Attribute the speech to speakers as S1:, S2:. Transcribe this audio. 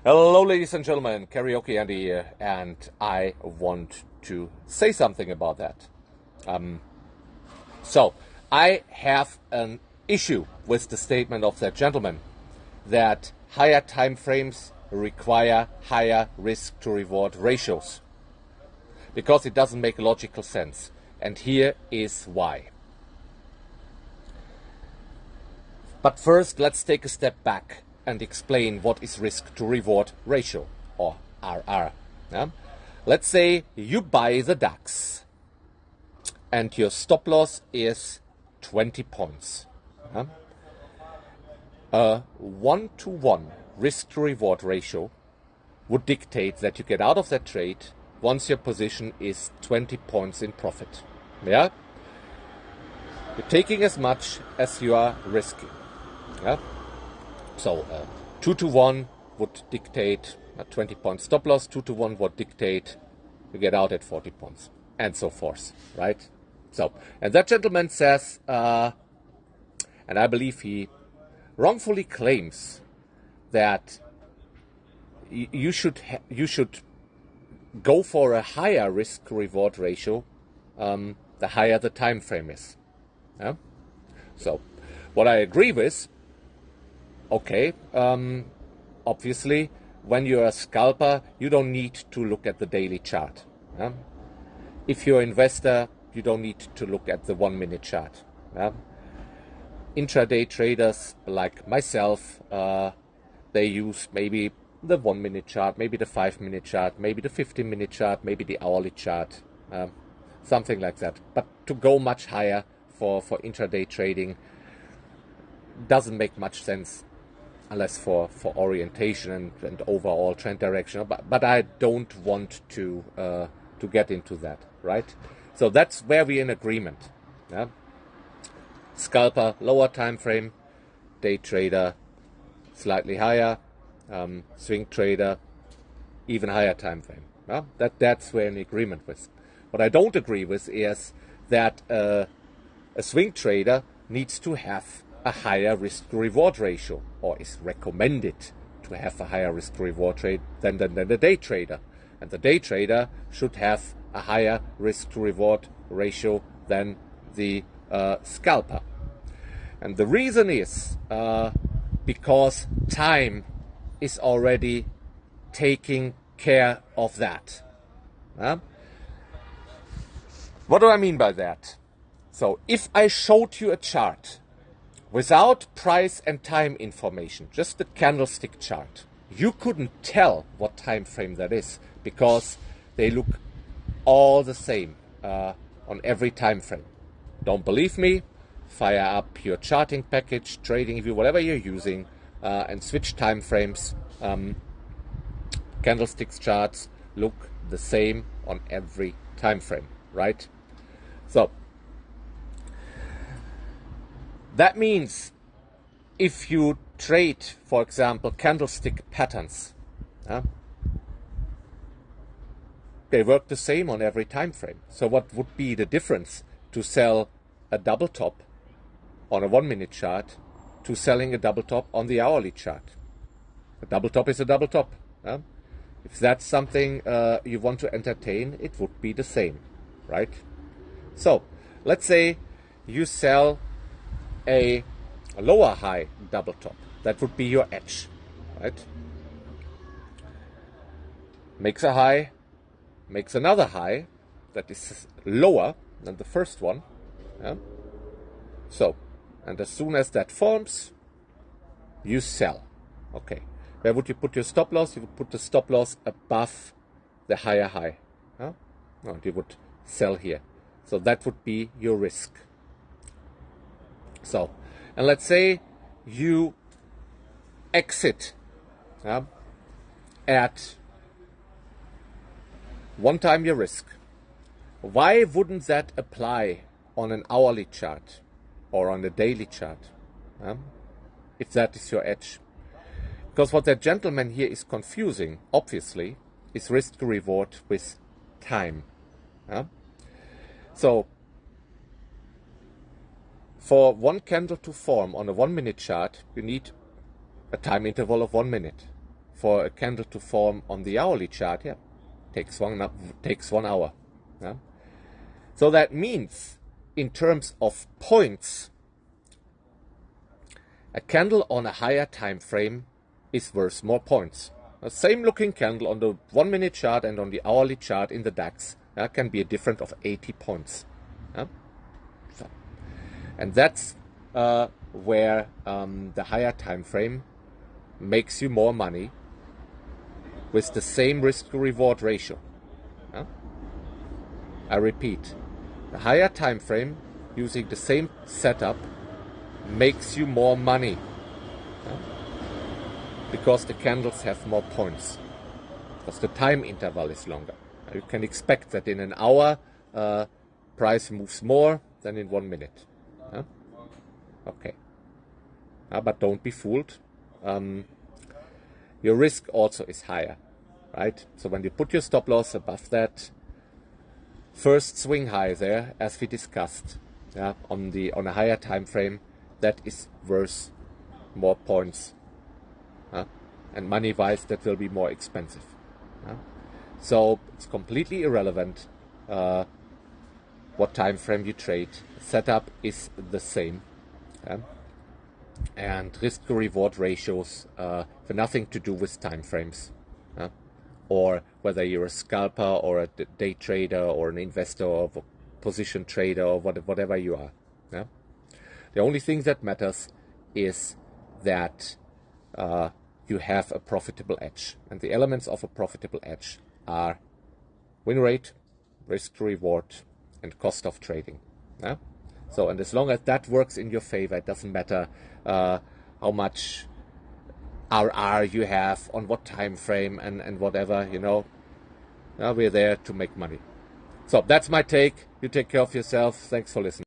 S1: Hello, ladies and gentlemen, Karaoke Andy here, and I want to say something about that. So, I have an issue with the statement of that gentleman that higher time frames require higher risk to reward ratios, because it doesn't make logical sense. And here is why. But first, let's take a step back and explain what is risk to reward ratio, or RR. Yeah? Let's say you buy the DAX and your stop loss is 20 points. Yeah? A 1-to-1 risk to reward ratio would dictate that you get out of that trade once your position is 20 points in profit. Yeah? You're taking as much as you are risking. Yeah? So 2-to-1 would dictate a 20-point stop loss, 2-to-1 would dictate you get out at 40 points, and so forth, right? So, and that gentleman says, and I believe he wrongfully claims that you should go for a higher risk-reward ratio the higher the time frame is. Yeah? So, what I agree with, okay, obviously, when you're a scalper, you don't need to look at the daily chart. Yeah? If you're an investor, you don't need to look at the 1-minute chart. Yeah? Intraday traders like myself, they use maybe the 1-minute chart, maybe the 5-minute chart, maybe the 15-minute chart, maybe the hourly chart, something like that. But to go much higher for intraday trading doesn't make much sense, unless for orientation and overall trend direction. But I don't want to get into that, right? So that's where we're in agreement. Yeah? Scalper, lower time frame, day trader, slightly higher, swing trader, even higher time frame. Yeah? That's where we're in agreement with. What I don't agree with is that a swing trader needs to have a higher risk-to-reward ratio, or is recommended to have a higher risk-to-reward rate than the day trader. And the day trader should have a higher risk-to-reward ratio than the scalper. And the reason is because time is already taking care of that. What do I mean by that? So if I showed you a chart without price and time information, just the candlestick chart, you couldn't tell what time frame that is, because they look all the same on every time frame. Don't believe me? Fire up your charting package, trading view, whatever you're using, and switch time frames. Candlesticks charts look the same on every time frame, right? So that means if you trade, for example, candlestick patterns, they work the same on every time frame. So what would be the difference to sell a double top on a 1-minute chart to selling a double top on the hourly chart? A double top is a double top. If that's something you want to entertain, it would be the same, right? So let's say you sell a lower high double top. That would be your edge, right? Makes a high, makes another high that is lower than the first one. Yeah? So, and as soon as that forms, you sell. Okay. Where would you put your stop loss? You would put the stop loss above the higher high. No, you would sell here. So that would be your risk. So, and let's say you exit at 1 time your risk. Why wouldn't that apply on an hourly chart or on a daily chart, if that is your edge? Because what that gentleman here is confusing, obviously, is risk to reward with time. So, for one candle to form on a 1-minute chart, you need a time interval of 1 minute. for a candle to form on the hourly chart, yeah, takes 1 hour. Yeah? So that means, in terms of points, a candle on a higher time frame is worth more points. The same looking candle on the 1 minute chart and on the hourly chart in the DAX can be a difference of 80 points. Yeah? So, and that's where the higher time frame makes you more money with the same risk to reward ratio. Yeah? I repeat, the higher time frame using the same setup makes you more money. Yeah? Because the candles have more points, because the time interval is longer. You can expect that in an hour price moves more than in 1 minute. Yeah? Okay. But don't be fooled. Your risk also is higher, right? So when you put your stop loss above that first swing high there, as we discussed, yeah, on a higher time frame, that is worth more points. And money-wise, that will be more expensive. So it's completely irrelevant what time frame you trade. The setup is the same. And risk to reward ratios have nothing to do with time frames. Or whether you're a scalper or a day trader or an investor or a position trader or whatever you are. The only thing that matters is that you have a profitable edge. And the elements of a profitable edge are win rate, risk to reward, and cost of trading. So, and as long as that works in your favor, it doesn't matter how much RR you have, on what time frame, and whatever, we're there to make money. So that's my take. You take care of yourself. Thanks for listening.